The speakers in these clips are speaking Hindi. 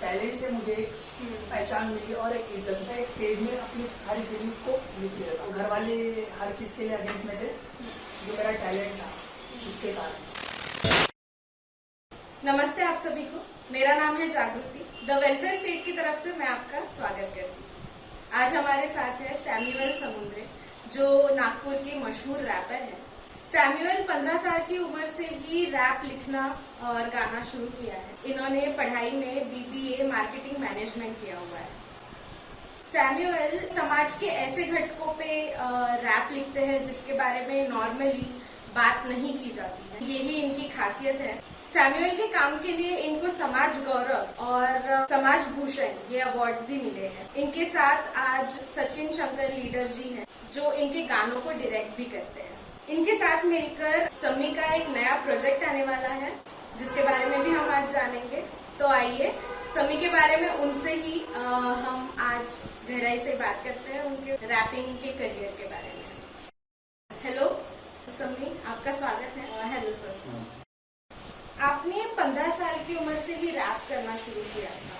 टैलेंट से मुझे एक पहचान मिली और एक इज्जत। मैं एक पेज में अपनी सारी फीलिंग्स को लिख के रखा। घर वाले हर चीज़ के लिए अगेंस्ट में थे, जो मेरा टैलेंट था उसके कारण। नमस्ते आप सभी को, मेरा नाम है जागृति। द वेलफेयर स्टेट की तरफ से मैं आपका स्वागत करती हूँ। आज हमारे साथ है सैमुअल समुद्रे, जो नागपुर के मशहूर रैपर हैं। सैमुअल 15 साल की उम्र से ही रैप लिखना और गाना शुरू किया है। इन्होंने पढ़ाई में BBA मार्केटिंग मैनेजमेंट किया हुआ है। सैमुअल समाज के ऐसे घटकों पे रैप लिखते हैं जिसके बारे में नॉर्मली बात नहीं की जाती है। यही इनकी खासियत है। सैमुअल के काम के लिए इनको समाज गौरव और समाज भूषण ये अवार्ड्स भी मिले हैं। इनके साथ आज सचिन शंकर लीडर जी हैं, जो इनके गानों को डायरेक्ट भी करते हैं। इनके साथ मिलकर सम्मी का एक नया प्रोजेक्ट आने वाला है, जिसके बारे में भी हम आज जानेंगे। तो आइए सम्मी के बारे में उनसे ही हम आज गहराई से बात करते हैं, उनके रैपिंग के करियर के बारे में। हेलो सम्मी, आपका स्वागत है। Hello sir. आपने 15 साल की उम्र से ही रैप करना शुरू किया था,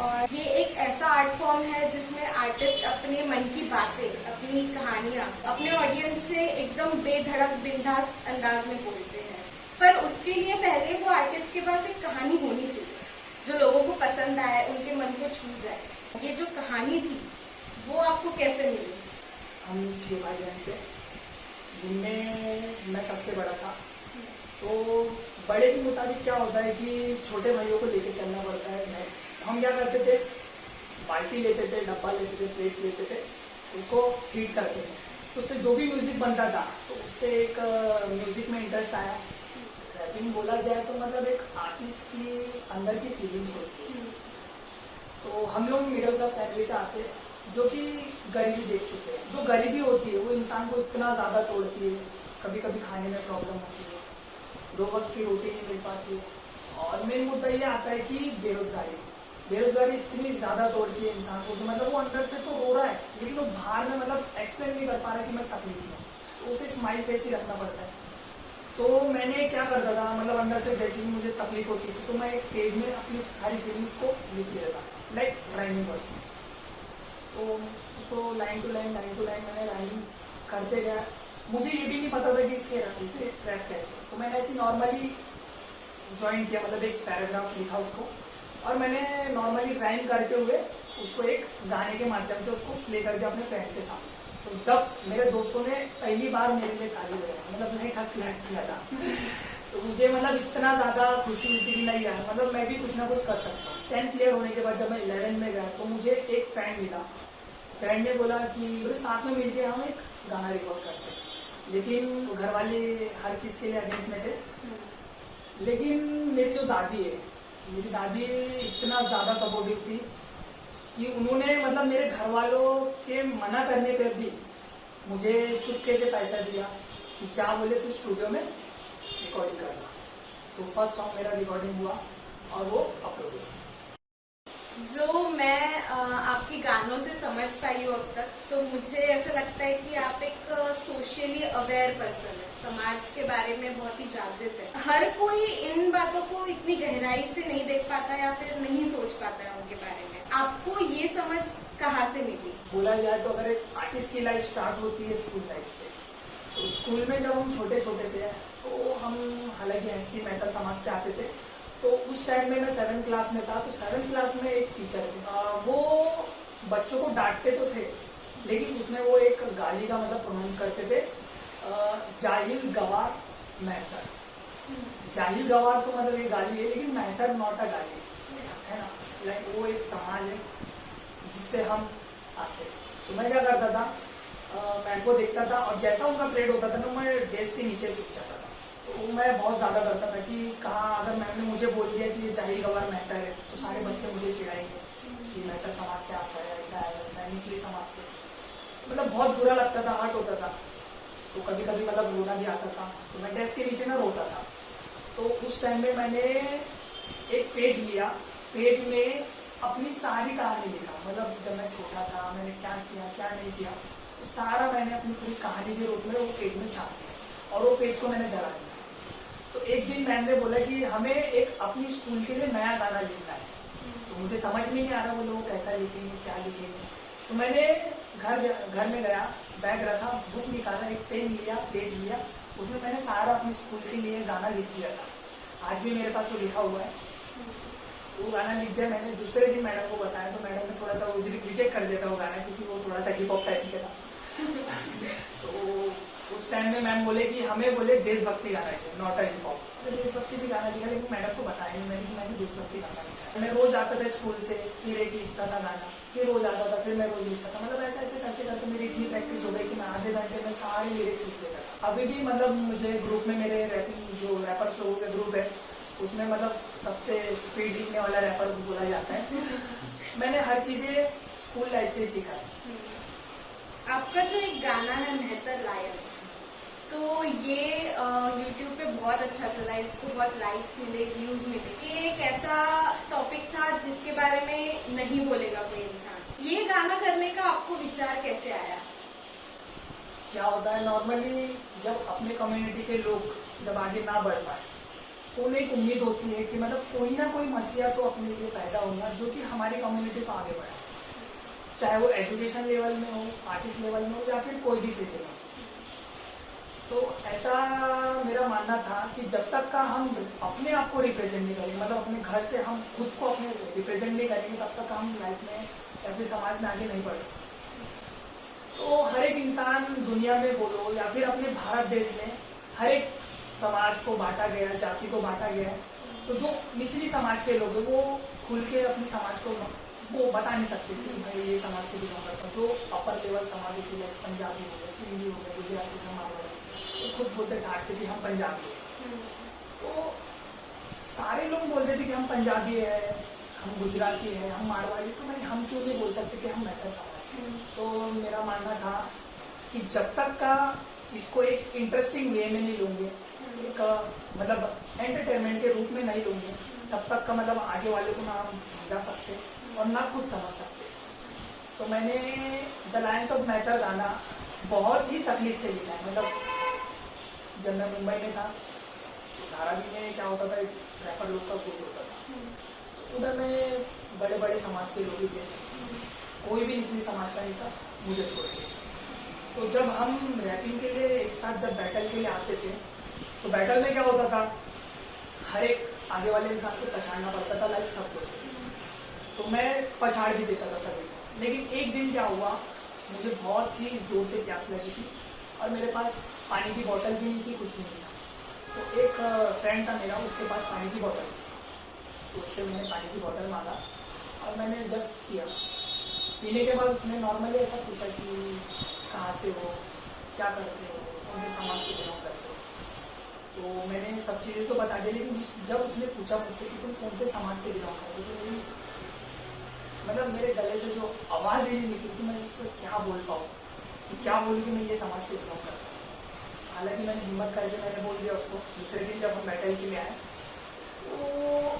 और ये एक ऐसा आर्ट फॉर्म है जिसमें आर्टिस्ट अपने मन की बातें, अपनी कहानियां अपने ऑडियंस से एकदम बेधड़क बिंदास अंदाज में बोलते हैं। पर उसके लिए पहले वो आर्टिस्ट के पास एक कहानी होनी चाहिए जो लोगों को पसंद आए, उनके मन को छू जाए। ये जो कहानी थी वो आपको कैसे मिली? हम 6 भाई बहन थे, जिनमें मैं सबसे बड़ा था। तो बड़े के मुताबिक क्या होता है कि छोटे भाइयों को लेके चलना पड़ता है। हम क्या करते थे, बाल्टी लेते थे, डब्बा लेते थे, प्लेट्स लेते थे, उसको हीट करते थे। तो उससे जो भी म्यूज़िक बनता था, तो उससे एक म्यूज़िक में इंटरेस्ट आया। रैपिंग बोला जाए तो मतलब एक आर्टिस्ट की अंदर की फीलिंग्स होती है। तो हम लोग मिडिल क्लास फैमिली से आते हैं, जो कि गरीबी देख चुके हैं। जो गरीबी होती है वो इंसान को इतना ज़्यादा तोड़ती है। कभी कभी खाने में प्रॉब्लम होती है, 2 वक्त की रोटी नहीं मिल पाती है। और मेन मुद्दा ये आता है कि बेरोजगारी इतनी ज़्यादा तोड़ती है इंसान को कि मतलब वो अंदर से तो रो रहा है, लेकिन वो बाहर में मतलब एक्सप्लेन नहीं कर पा रहा है कि मैं तकलीफ में हूँ। तो उसे स्माइल फेस ही रखना पड़ता है। तो मैंने क्या करता था, मतलब अंदर से जैसे ही मुझे तकलीफ होती थी, तो मैं एक पेज में अपनी सारी फीलिंग्स को लिख देता, लाइक राइमिंग वर्ड्स में। तो उसको लाइन टू लाइन मैंने राइमिंग करते गया। मुझे ये भी नहीं पता था कि इसे रैप कहते हैं। तो मैंने ऐसे नॉर्मली ज्वाइन किया, मतलब एक पैराग्राफ लिखा उसको, और मैंने नॉर्मली राइम करते हुए उसको एक गाने के माध्यम से उसको प्ले कर दिया अपने फ्रेंड्स के सामने। तो जब मेरे दोस्तों ने पहली बार मेरे लिए ताली बजाई, मतलब मैंने क्लैप किया था, तो मुझे मतलब इतना ज़्यादा खुशी हुई थी कि नहीं यार, मतलब मैं भी कुछ ना कुछ कर सकता हूँ। 10th क्लियर होने के बाद जब मैं 11th में गया, तो मुझे एक फ्रेंड मिला। फ्रेंड ने बोला कि साथ में मिलके हम एक गाना रिकॉर्ड करते हैं। लेकिन घर वाले हर चीज़ के लिए अगेंस्ट में थे। लेकिन मेरी जो दादी है, मेरी दादी इतना ज़्यादा सपोर्टिव थी कि उन्होंने मतलब मेरे घर वालों के मना करने पर भी मुझे चुपके से पैसा दिया कि क्या बोले तो स्टूडियो में रिकॉर्डिंग करना। तो फर्स्ट सॉन्ग मेरा रिकॉर्डिंग हुआ और वो अपलोड हुआ। जो मैं आपकी गानों से समझ पाई हूँ अब तक, तो मुझे ऐसा लगता है कि आप एक सोशली अवेयर पर्सन है, समाज के बारे में बहुत ही जागृत है। हर कोई इन बातों को इतनी गहराई से नहीं देख पाता या फिर नहीं सोच पाता है उनके बारे में। आपको ये समझ कहाँ से मिली? बोला जाए तो अगर एक आर्टिस्ट की लाइफ स्टार्ट होती है स्कूल लाइफ से। तो स्कूल में जब हम छोटे थे, तो हम हालांकि SC मेहता समाज से आते थे। तो उस टाइम में मैं 7th क्लास में था। तो 7th क्लास में एक टीचर थे, वो बच्चों को डांटते तो थे, लेकिन उसमें वो एक गाली का मतलब प्रोनाउंस करते थे, जाहिल गवार मेहतर। जाहिल गवार तो मतलब ये गाली है, लेकिन मेहतर नॉट अ गाली है ना। लाइक वो एक समाज है जिससे हम आते। तो मैं क्या करता था, मैम को देखता था, और जैसा उनका परेड होता था ना, मैं डेस्क के नीचे छुप जाता था। तो मैं बहुत ज़्यादा करता था कि कहाँ अगर मैम ने मुझे बोल दिया कि ये जाहिल गवार मेहतर है, तो सारे बच्चे मुझे चिढ़ाएंगे कि मेहतर समाज से आता है, ऐसा है वैसा है, निचली समाज से। मतलब बहुत बुरा लगता था, हर्ट होता था। तो कभी कभी मतलब रोना भी आता था। तो मैं डेस्क के नीचे ना रोता था। तो उस टाइम में मैंने एक पेज लिया, पेज में अपनी सारी कहानी लिखा। मतलब जब मैं छोटा था मैंने क्या किया क्या नहीं किया, तो सारा मैंने अपनी पूरी कहानी के रूप में वो पेज में छाप दिया, और वो पेज को मैंने जला दिया। तो एक दिन मैम ने बोला कि हमें एक अपनी स्कूल के लिए नया गाना लिखना है। तो मुझे समझ में नहीं आ रहा वो लोग कैसा लिखेंगे क्या लिखेंगे। तो मैंने घर में गया, बैग रखा, बुक निकाला, एक पेन लिया, पेज लिया, उसमें मैंने सारा अपने स्कूल के लिए गाना लिख दिया था। आज भी मेरे पास वो लिखा हुआ है। वो गाना लिख दिया मैंने। दूसरे दिन मैडम को बताया तो मैडम ने थोड़ा सा वो रिजेक्ट कर दिया था वो गाना, क्योंकि वो थोड़ा सा हिप हॉप टाइप का था। तो उस टाइम में मैम बोले कि हमें बोले देशभक्ति गाना चाहिए, नॉट अ हिप हॉप। तो देशभक्ति भी गाना लिखा, लेकिन मैडम को बताया नहीं मैंने कि मैंने देशभक्ति गाना लिखा। मैं रोज आता था स्कूल से, फिर एक लिखता था गाना, फिर रोज आता था, फिर मैं रोज लिखता था। मतलब ऐसे ऐसे करते करते मेरी इतनी प्रैक्टिस हो गई कि मैं आधे घंटे में सारे लिरिक्स लिख लेता था। अभी भी मतलब मुझे ग्रुप में, मेरे रैपिंग जो रैपर्स लोगों का ग्रुप है, उसमें मतलब सबसे स्पीड लिखने वाला रैपर बोला जाता है। मैंने हर चीजें स्कूल लाइफ से ही सीखा है। आपका जो एक गाना है मेहतर लायंस, तो ये YouTube पे बहुत अच्छा चला, इसको बहुत लाइक्स मिले, व्यूज मिले। ये एक ऐसा टॉपिक था जिसके बारे में नहीं बोलेगा कोई इंसान। ये गाना करने का आपको विचार कैसे आया? क्या होता है नॉर्मली, जब अपने कम्युनिटी के लोग जब आगे ना बढ़ पाए तो उन्हें एक उम्मीद होती है कि मतलब कोई ना कोई मसीहा तो अपने लिए पैदा होगा जो कि हमारी कम्युनिटी को आगे बढ़ाए, चाहे वो एजुकेशन लेवल में हो, आर्टिस्ट लेवल में हो, या फिर कोई भी फील्ड में हो। तो ऐसा मेरा मानना था कि जब तक का हम अपने आप को रिप्रेजेंट नहीं करेंगे, मतलब अपने घर से हम खुद को अपने रिप्रेजेंट नहीं करेंगे, तब तक हम लाइफ में या फिर समाज में आगे नहीं बढ़ सकते। तो हर एक इंसान दुनिया में बोलो या फिर अपने भारत देश में हर एक समाज को बांटा गया है, जाति को बांटा गया है। तो जो निचली समाज के लोग हैं वो खुल के अपने समाज को वो बता नहीं सकते कि भाई ये समाज से बिलोंग करता हूँ। जो अपर लेवल समाज के लोग, पंजाबी हो गए, सिंधी हो गए, गुजराती, हमारे तो खुद बोलते ठाट से कि हम पंजाबी हैं। तो सारे लोग बोलते थे कि हम पंजाबी है, हम गुजराती है, हम मारवाड़ी, तो भाई हम क्यों नहीं बोल सकते कि हम मेहतर समाज के। तो मेरा मानना था कि जब तक का इसको एक इंटरेस्टिंग वे में नहीं लूँगे, एक मतलब एंटरटेनमेंट के रूप में नहीं लूँगे, तब तक का मतलब आगे वाले को ना हम समझा सकते और ना खुद समझ सकते। तो मैंने द लायंस ऑफ मेहतर गाना बहुत ही तकलीफ से लिखा है। मतलब जब मैं मुंबई में था तो धारावी में क्या होता था, एक रैपर लोग का ग्रुप होता था। उधर में बड़े बड़े समाज के लोग ही थे, कोई भी निचली समाज का नहीं था, मुझे छोड़ के। तो जब हम रैपिंग के लिए एक साथ जब बैटल के लिए आते थे, तो बैटल में क्या होता था, हर एक आगे वाले इंसान को पछाड़ना पड़ता था लाइक शब्दों से। तो मैं पछाड़ भी देता था सभी को। लेकिन एक दिन क्या हुआ, मुझे बहुत ही जोर से प्यास लगी थी और मेरे पास पानी की बोतल भी नहीं थी, कुछ भी नहीं था। तो एक फ्रेंड था मेरा, उसके पास पानी की बोतल थी, तो उससे मैंने पानी की बोतल मांगा और मैंने जस्ट पिया। पीने के बाद उसने नॉर्मली ऐसा पूछा कि कहाँ से हो, क्या करते हो, कौन से समाज से बिलोंग करते हो। तो मैंने सब चीज़ें तो बता दी, लेकिन जब उसने पूछा मुझसे कि तुम कौन से समाज से बिलोंग करते हो, तो मतलब मेरे गले से जो आवाज़ ही नहीं निकली कि मैं उसको क्या बोल पाऊँ, कि क्या बोलूँ कि मैं ये समाज से बिलोंग करता हूँ। हालांकि मैंने हिम्मत करके मैंने बोल दिया उसको। दूसरे दिन जब हम बैटल के लिए आए तो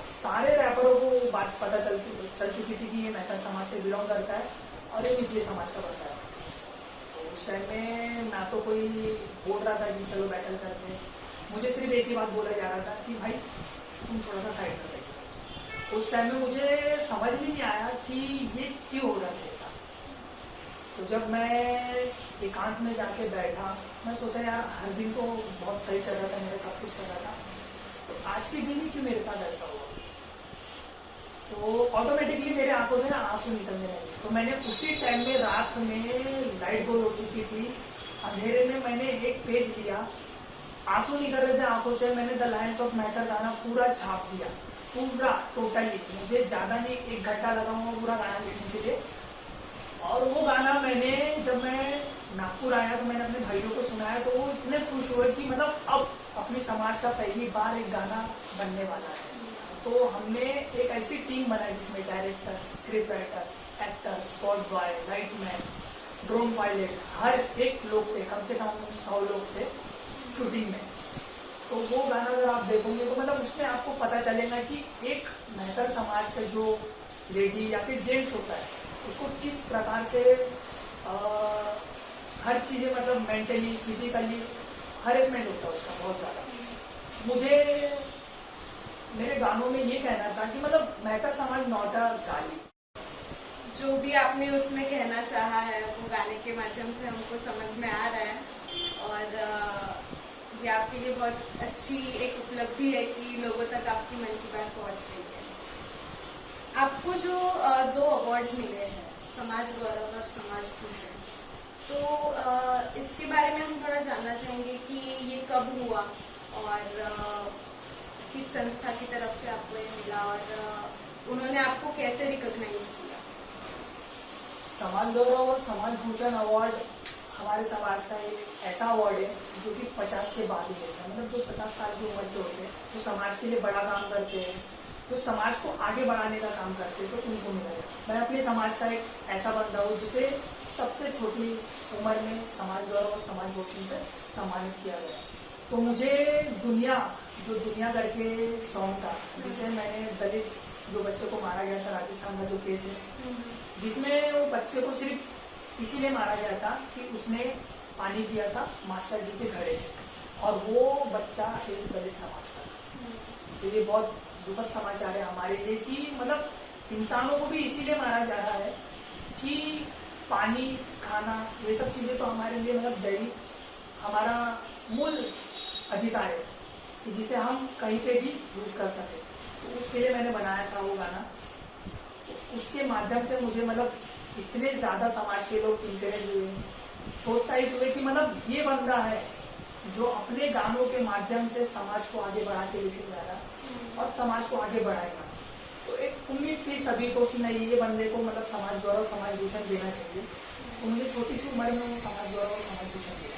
सारे रैपरों को बात पता चल चुकी थी कि ये मेहतर समाज से बिलोंग करता है और ये निचले समाज का बनता है। तो उस टाइम में ना तो कोई बोल रहा था कि चलो बैटल करते हैं, मुझे सिर्फ एक ही बात बोला जा रहा था कि भाई तुम थोड़ा सा साइड कर देंगे। उस टाइम में मुझे समझ में नहीं आया कि ये क्यों हो रहा है मेरे साथ। तो जब मैं एकांत में जाके बैठा, मैं सोचा यार हर दिन तो बहुत सही चल रहा था, मेरा सब कुछ चल रहा था, तो आज के दिन ही क्यों मेरे साथ ऐसा हुआ। तो ऑटोमेटिकली मेरे आंखों से ना आंसू निकलने लगे। तो मैंने उसी टाइम में, रात में लाइट गोल हो चुकी थी, अंधेरे में मैंने एक पेज लिया, आंसू निकल रहे थे आंखों से, मैंने द लायंस ऑफ मेहतर गाना पूरा छाप दिया, पूरा टोटली। मुझे ज़्यादा नहीं, 1 घंटा लगा हुआ पूरा गाना लिखने के लिए। और वो गाना मैंने, जब मैं नागपुर आया तो मैंने अपने भाइयों को सुनाया, तो वो इतने खुश हुए कि मतलब अब अपनी समाज का पहली बार एक गाना बनने वाला है। तो हमने एक ऐसी टीम बनाई जिसमें director, script writer, actor, spot boy, lightman, drone pilot, हर एक लोग थे, कम से कम 100 लोग थे शूटिंग में। तो वो गाना अगर आप देखोगे तो मतलब उसमें आपको पता चलेगा कि एक मेहतर समाज का जो लेडी या फिर जेंट्स होता है उसको किस प्रकार से हर चीज़ें, मतलब मेंटली, फिजिकली हरेसमेंट होता है उसका बहुत ज़्यादा। मुझे मेरे गानों में ये कहना था कि मतलब मेहतर समाज नौटा गाली। जो भी आपने उसमें कहना चाहा है वो गाने के माध्यम से हमको समझ में आ रहा है, और ये आपके लिए बहुत अच्छी एक उपलब्धि है कि लोगों तक आपकी मन की बात पहुंच रही है। आपको जो 2 अवार्ड्स मिले हैं, समाज गौरव और समाज भूषण, तो इसके बारे में हम थोड़ा जानना चाहेंगे कि ये कब हुआ और किस संस्था की तरफ से आपको ये मिला, और उन्होंने आपको कैसे रिकॉग्नाइज किया। समाज गौरव और समाज भूषण अवार्ड हमारे समाज का एक ऐसा अवार्ड है जो कि 50 के बाद ही देता है। मतलब जो 50 साल की उम्र के होते हैं, जो समाज के लिए बड़ा काम करते हैं, जो समाज को आगे बढ़ाने का काम करते हैं, तो उनको मिला है। मैं अपने समाज का एक ऐसा बंदा हूँ जिसे सबसे छोटी उम्र में समाज गौरव और समाज भूषण से सम्मानित किया गया। तो मुझे दुनिया करके सॉन्ग था, जिसे मैंने दलित जो बच्चे को मारा गया था, राजस्थान का जो केस है, जिसमें वो बच्चे को सिर्फ इसीलिए मारा गया था कि उसने पानी पिया था मास्टर जी के घड़े से, और वो बच्चा एक दलित समाज का था। तो ये बहुत दुखद समाचार है हमारे लिए कि मतलब इंसानों को भी इसीलिए मारा जा रहा है कि पानी, खाना, ये सब चीज़ें तो हमारे लिए मतलब दैनिक हमारा मूल अधिकार है कि जिसे हम कहीं पे भी यूज़ कर सकें। तो उसके लिए मैंने बनाया था वो गाना। तो उसके माध्यम से मुझे मतलब इतने ज़्यादा समाज के लोग इंकरेज हुए, प्रोत्साहित हुए कि मतलब ये बंदा है जो अपने गानों के माध्यम से समाज को आगे बढ़ा के लेके जा रहा और समाज को आगे बढ़ाएगा। तो एक उम्मीद थी सभी को कि नहीं, ये बंदे को मतलब समाज गौरव, समाज भूषण देना चाहिए। तो मुझे छोटी सी उम्र में समाज गौरव और समाज भूषण दिया।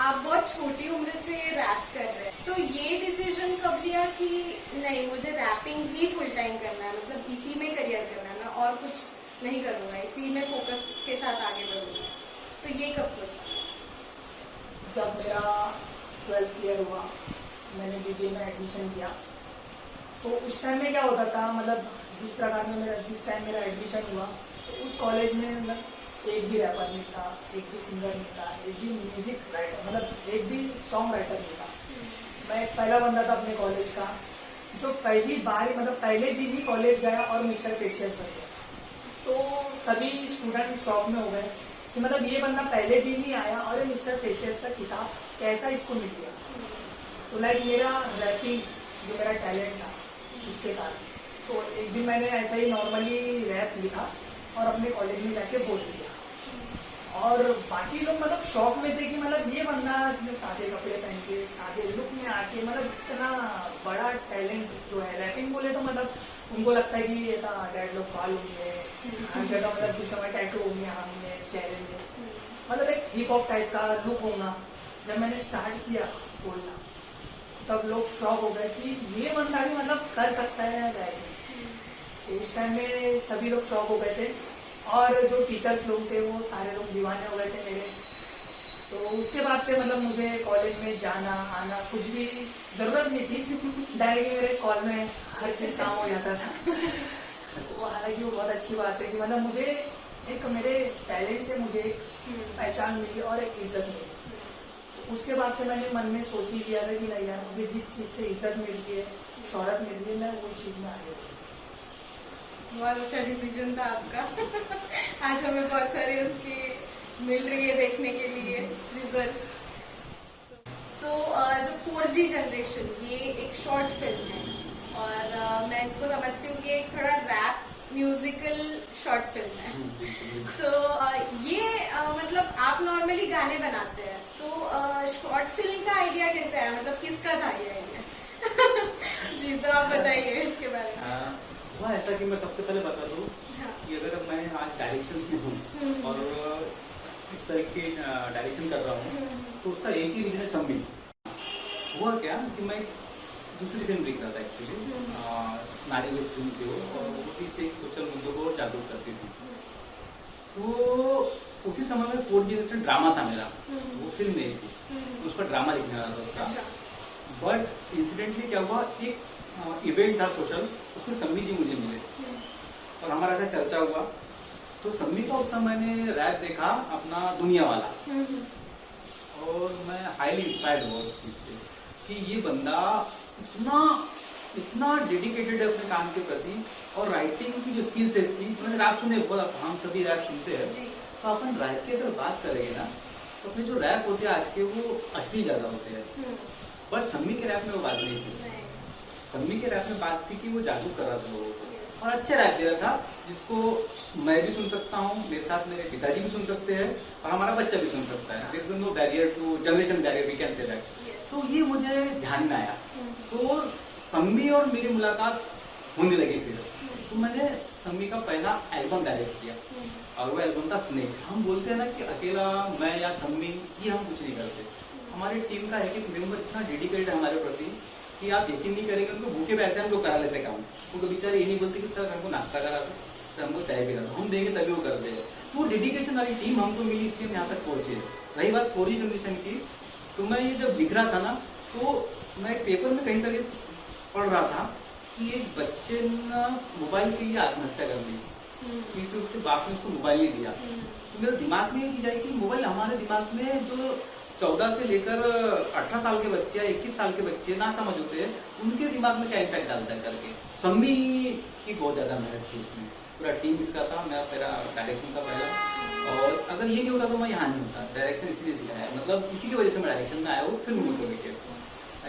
आप बहुत छोटी उम्र से रैप कर रहे हैं, तो ये डिसीजन कब लिया कि नहीं, मुझे रैपिंग ही फुल टाइम करना है, मतलब इसी में करियर करना है, मैं और कुछ नहीं करूँगा, इसी में फोकस के साथ आगे बढ़ूंगा, तो ये कब सोचा? जब मेरा 12th क्लियर हुआ, मैंने BBA में एडमिशन किया, तो उस टाइम में क्या होता था, मतलब जिस टाइम मेरा एडमिशन हुआ, तो उस कॉलेज में मतलब एक भी रैपर नहीं था, एक भी सिंगर नहीं था, एक भी म्यूजिक राइटर, मतलब एक भी सॉन्ग राइटर नहीं था। मैं पहला बंदा था अपने कॉलेज का जो पहली बार ही, मतलब पहले दिन ही कॉलेज गया और मिस्टर पेशियस बन गया। तो सभी स्टूडेंट शॉक में हो गए कि मतलब ये बंदा पहले दिन ही आया और ये मिस्टर पेशियस का किताब कैसा इसको मिल गया। तो लाइक मेरा रैपिंग जो मेरा टैलेंट था उसके कारण, तो एक दिन मैंने ऐसा ही नॉर्मली रैप लिखा और अपने कॉलेज में जाके बोल दिया, और बाकी लोग मतलब शौक में थे कि मतलब ये बंदा इतने सादे कपड़े पहन के सादे लुक में आके मतलब इतना बड़ा टैलेंट जो है रैपिंग बोले तो मतलब उनको लगता है कि ऐसा डैड लोग बाल होंगे, हर जगह मतलब कुछ समय टैटू होंगे हमने चेहरे में, मतलब एक हिप हॉप टाइप का लुक होगा। जब मैंने स्टार्ट किया बोलना, तब लोग शॉक हो गए कि ये बंदा भी मतलब कर सकता है रैपिंग। तो उस टाइम में सभी लोग शॉक हो गए थे, और जो टीचर्स लोग थे वो सारे लोग दीवाने हो गए थे मेरे। तो उसके बाद से मतलब मुझे कॉलेज में जाना आना कुछ भी ज़रूरत नहीं थी, डायरेक्टली मेरे कॉल में हर चीज़ काम हो जाता था। तो हालांकि वो बहुत अच्छी बात है कि मतलब मुझे एक मेरे टैलेंट से मुझे एक पहचान मिली और एक इज्जत मिली। तो उसके बाद से मैंने मन में सोच ही लिया था कि नहीं यार, मुझे जिस चीज़ से इज्जत मिलती है, शोहरत मिलती है, मैं वो चीज़ में आगे बढ़ूँ। बहुत अच्छा डिसीजन था आपका। आज हमें बहुत सारे उसकी मिल रही है देखने के लिए रिजल्ट्स। सो जो 4G जनरेशन, ये एक शॉर्ट फिल्म है, और मैं इसको समझती हूँ कि एक थोड़ा रैप म्यूजिकल शॉर्ट फिल्म है। तो ये मतलब आप नॉर्मली गाने बनाते हैं, तो शॉर्ट फिल्म का आइडिया कैसे आया, मतलब किसका था ये आइडिया? जी, तो आप बताइए इसके बारे में। हुआ ऐसा कि मैं सबसे पहले बता दूं हाँ। कि अगर मैं आज डायरेक्शंस में हूँ और इस तरह की डायरेक्शन कर रहा हूँ, तो उसका एक ही रीजन है सम्मिल। हुआ क्या कि मैं दूसरी फिल्म देख रहा था एक्चुअली, नारी बेस्ड फिल्म थी वो, और वो भी से सोशल मुद्दों को जागरूक करती थी। तो उसी समय में 4G जैसे ड्रामा था मेरा, वो फिल्म नहीं थी, तो उस पर ड्रामा लिखने वाला था उसका। बट इंसिडेंटली क्या हुआ, एक इवेंट था सोशल, उसमें सम्मी जी मुझे मिले और हमारा ऐसा चर्चा हुआ। तो सम्मी का उस समय मैंने रैप देखा अपना दुनिया वाला, और मैं हाईली इंस्पायर्ड हुआ उस चीज से कि ये बंदा इतना इतना डेडिकेटेड है अपने काम के प्रति, और राइटिंग की जो स्किल्स है इसकी, मैंने रैप सुने बहुत, हम सभी रैप सुनते हैं, जी। तो अपन रैप की अगर बात करेंगे ना, तो अपने जो रैप होते हैं आज के वो असली ज्यादा होते हैं, बट सम्मी के रैप में वो बात नहीं थी। नहीं। सम्मी के रैप में बात थी कि वो जादू कर रहा था लोगों को, Yes. और अच्छे रैप दे रहा था, जिसको मैं भी सुन सकता हूँ, मेरे साथ मेरे पिताजी भी सुन सकते हैं, और हमारा बच्चा भी सुन सकता है। There is no barrier to generation barrier, we can say that. Yes. तो ये मुझे ध्यान में आया, तो सम्मी और मेरी मुलाकात होने लगी फिर, तो मैंने सम्मी का पहला एल्बम डायरेक्ट किया, और वो एल्बम था स्नेक। हम बोलते हैं ना कि अकेला मैं या सम्मी, ये हम कुछ नहीं करते। हमारी टीम का एक एक मेंबर इतना डेडिकेटेड है हमारे प्रति कि आप यकीन नहीं करेंगे, उनको भूखे पैसे हम लोग करा लेते काम। उनको बेचारे ये नहीं बोलते कि सर हमको नाश्ता करा दो, सर हमको चाय पिला दो, हम देंगे तभी वो करते हैं। तो वो डेडिकेशन वाली टीम हमको मिली, इसलिए हम यहाँ तक पहुंचे। रही बात 4G जनरेशन की, तो मैं ये जब लिख रहा था ना, तो मैं एक पेपर में कहीं तक पढ़ रहा था कि एक बच्चे ने मोबाइल के लिए आत्महत्या कर ली, क्योंकि उसके बाप ने उसको मोबाइल नहीं दिया। तो मेरे दिमाग में ये चीज आई कि मोबाइल हमारे दिमाग में जो 14 से लेकर 18 साल के बच्चे या 21 साल के बच्चे ना समझ होते हैं, उनके दिमाग में क्या इम्पैक्ट डालता है करके। सम्मी की बहुत ज्यादा मेहनत थी उसमें, पूरा टीम इसका था, मेरा डायरेक्शन का पहला, और अगर ये नहीं होता तो मैं यहाँ नहीं होता। डायरेक्शन इसलिए सिखाया, मतलब इसी की वजह से मैं डायरेक्शन में आया हूँ फिल्म को लेकर।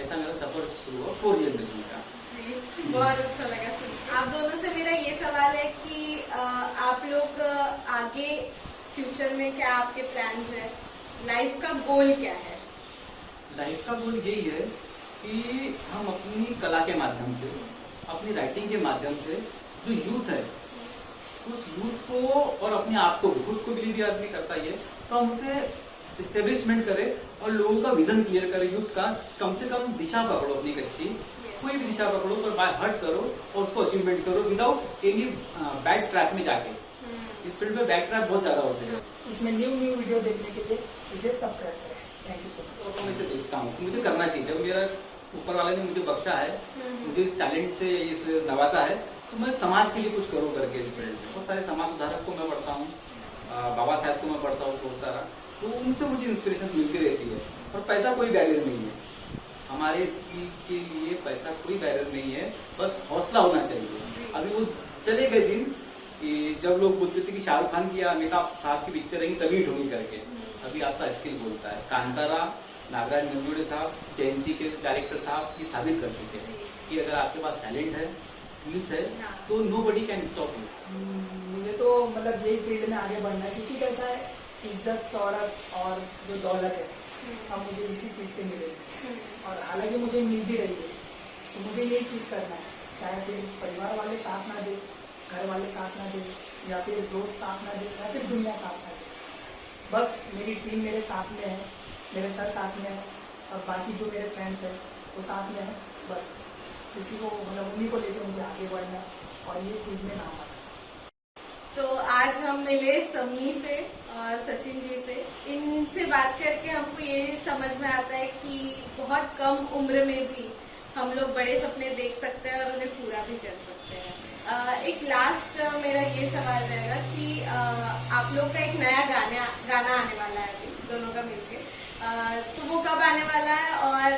ऐसा मेरा सफर शुरू हुआ 4G जनरेशन का। जी, बहुत अच्छा लगा सुन। आप दोनों से मेरा ये सवाल है कि आप लोग आगे फ्यूचर में क्या आपके प्लान्स है, लाइफ का गोल क्या है? लाइफ का गोल यही है कि हम अपनी कला के माध्यम से, अपनी राइटिंग के माध्यम से जो यूथ है, उस यूथ को और अपने आप को, खुद को भी आदमी करता ही है, तो हम उसे इस्टेब्लिशमेंट करें और लोगों का विजन क्लियर करें यूथ का। कम से कम दिशा पकड़ो अपनी अच्छी, कोई भी दिशा पकड़ो, पर बाय हर्ट करो और उसको अचीवमेंट करो विदाउट एनी बैक ट्रैक में जाके। इस फील्ड में बैक ट्रैक बहुत ज्यादा होते हैं। इसमें न्यू वीडियो देखने के लिए इसे सब्सक्राइब करें। Thank you so much. तो मैं इसे देखता हूँ, मुझे करना चाहिए। जब मेरा ऊपर वाले ने मुझे बख्शा है, मुझे इस टैलेंट से इस नवाजा है, तो मैं समाज के लिए कुछ करूँ करके इस फील्ड में। बहुत सारे समाज सुधारक को मैं पढ़ता हूँ, बाबा साहब को मैं पढ़ता हूँ बहुत सारा, तो उनसे मुझे इंस्पिरेशन मिलती रहती है। और पैसा कोई बैरियर नहीं है हमारे स्किल के लिए, पैसा कोई बैरियर नहीं है, बस हौसला होना चाहिए। अभी वो चले गए दिन कि जब लोग बोलते थे कि शाहरुख खान की या अमिताभ साहब की पिक्चर रहेंगी तभी हिट होगी करके। अभी आपका स्किल बोलता है। कांतारा, नागराज मंजुड़े साहब, जयंती के डायरेक्टर साहब ये साबित कर चुके हैं कि अगर आपके पास टैलेंट है, स्किल्स है, तो नोबडी कैन स्टॉप यू। मुझे तो मतलब यही फील्ड में आगे बढ़ना है, क्योंकि कैसा है, इज्जत, शौहरत और जो दौलत है अब मुझे इसी चीज़ से मिलेगी, और हालांकि मुझे मिल भी रही है, तो मुझे यही चीज़ करना है। चाहे फिर परिवार वाले साथ ना दे, घर वाले साथ ना दे, या फिर दोस्त साथ ना दे, या फिर दुनिया साथ ना दे, बस मेरी टीम मेरे साथ में है, मेरे सर साथ में है, और बाकी जो मेरे फ्रेंड्स हैं वो साथ में है। बस किसी को मतलब उन्हीं को लेकर मुझे आगे बढ़ना है, और ये चीज़ में नाम आना। तो आज हम मिले सम्मी से और सचिन जी से। इनसे बात करके हमको ये समझ में आता है कि बहुत कम उम्र में भी हम लोग बड़े सपने देख सकते हैं और उन्हें पूरा भी कर सकते हैं। एक लास्ट मेरा ये सवाल रहेगा कि आप लोग का एक नया गाना आने वाला है अभी दोनों का मिलके, तो वो कब आने वाला है, और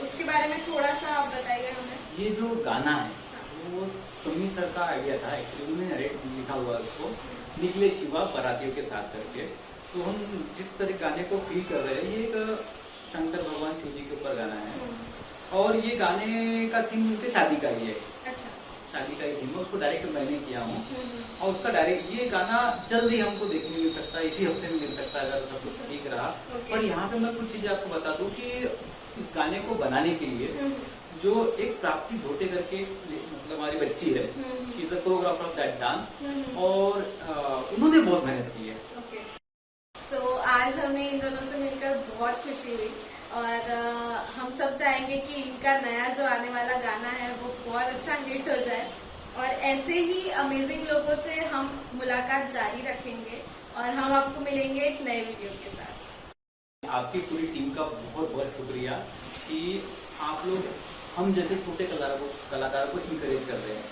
उसके बारे में थोड़ा सा आप बताइए हमें। ये जो गाना है वो सम्मी सर का आइडिया था एक्चुअली, उन्होंने रेट लिखा हुआ उसको, निकले शिवा बरातियों के साथ करके। तो हम जिस तरह गाने को फील कर रहे हैं, ये एक शंकर भगवान शिव जी के ऊपर गाना है, और ये गाने का थीम उनके शादी का ही है। अच्छा। शादी का ही थीम है, उसको डायरेक्ट मैंने किया हूँ, और उसका डायरेक्ट ये गाना जल्द ही हमको देखने मिल सकता है, इसी हफ्ते में मिल सकता है अगर सब कुछ ठीक रहा। पर यहाँ पे मैं कुछ चीजें आपको बता दूं कि इस गाने को बनाने के लिए जो एक प्राप्ति धोटे करके मतलब हमारी बच्ची है, she is a choreographer of that dance, और उन्होंने बहुत मेहनत की है। ओके। तो आज हमें इन दोनों से मिलकर बहुत खुशी हुई, और हम सब चाहेंगे कि इनका नया जो आने वाला गाना है वो बहुत अच्छा हिट हो जाए, और ऐसे ही अमेजिंग लोगों से हम मुलाकात जारी रखेंगे, और हम आपको मिलेंगे एक नए वीडियो के साथ। आपकी पूरी टीम का बहुत बहुत शुक्रिया कि आप लोग हम जैसे छोटे कलाकारों को इंकरेज कर रहे हैं,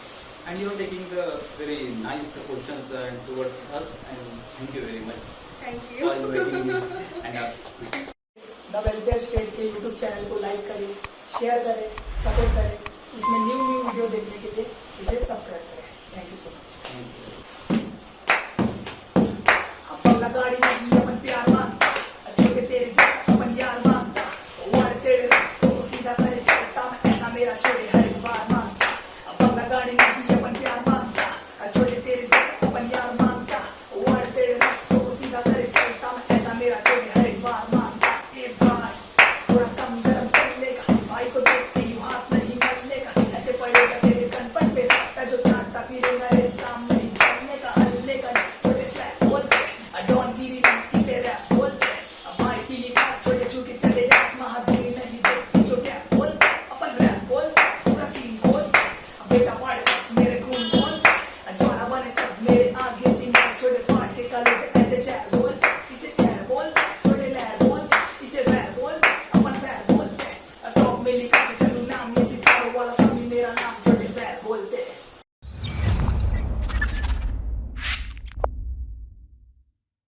and you are taking the very nice questions and towards us, and thank you very much thank for you. Inviting me and us. The welfare state के यूट्यूब चैनल को लाइक करें, शेयर करें, सपोर्ट करें, उसमें न्यू वीडियो देखने के लिए इसे सब्सक्राइब करें। Thank you so much. अपना गाड़ी नहीं अपन प्यार मांगता, छोटे तेरे जैसा अपन यार मांगता, वार तेरे रास्तों को सीधा करे चलता मैं, ऐसा मेरा छोटे हर एक बार मांगता। अपना गाड़ी नहीं अपन प्यार मांगता, छोटे तेरे जैसा अपन यार मांगता, वार तेरे रास्तों को सीधा करे चलता मैं, ऐसा मेरा छोटे हर एक बार मांगता। ए भाई थोड़ा कम गरम चलेगा, भाई को देख के यूं हाथ नहीं मलेगा, ऐसे पड़ेगा तेरे कनपट पे रास्ता जो चाटता फिरेगा रे, काम नहीं चलने का हल्ले का छोटे स्वैग बोलते डॉन गिरी नहीं इसे रैप बोलते, भाई की लिखा छोटे चूके चले आसमां दूरी नहीं देखती जो क्या बोलते, अपन रैप बोलते पूरा सीन खोलते, बेचा पाड़े बस मेरे खून बोलते, ज्वाला बने सब मेरे आगे चिंगार छोटे फाड़ के कलेजे ऐसे चैर बोलते, इसे कैर बोलते छोटे लहर बोलते, इसे वैर बोलते अपन वैर बोलते, टॉप में लिखा के चलू नाम ये सितारों वाला सभी मेरा नाम छोटे वैर बोलते।